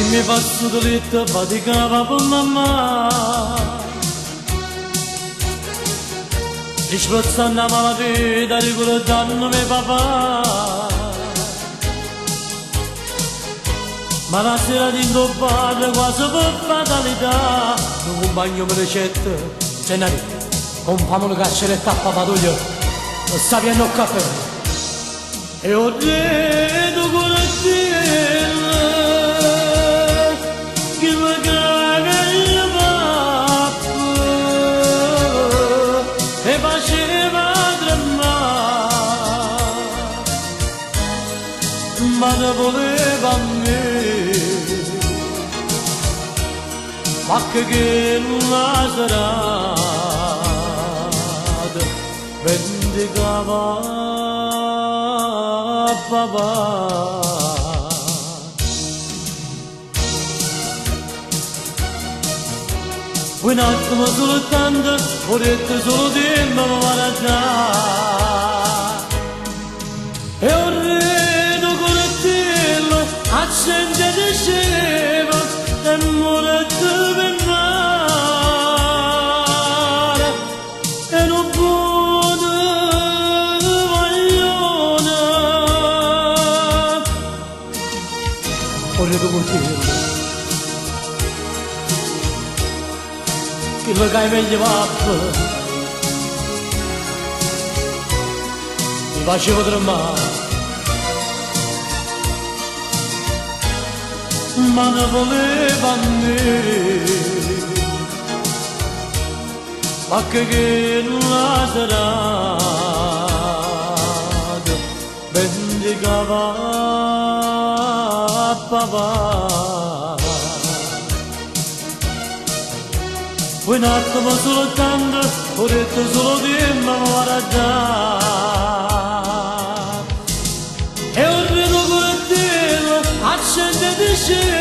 mi passo dritto faticava per mamma rispozzando a malattia ricordando mio papà ma la sera di indobbare quasi per fatalità un compagno mi ricetta se ne arriva compiamo una cacceretta a papatoglio non sa pieno il caffè e ho detto con la stella che mi caga il papà e faceva tremare ma ne voleva a me ma che la serata vendicava papà. Un attimo soltanto, ho detto solo tempo mi va a dare e ho redo con il cielo accende diceva e morette per mare e non buona maglione ho redo con il cielo che lo cae meglio papà mi facevo tremare ma ne voleva a me ma che la serata vendicava papà. Un attimo soltanto, ho detto solo tempo mi va a dare e ho rido con il cielo accende di cielo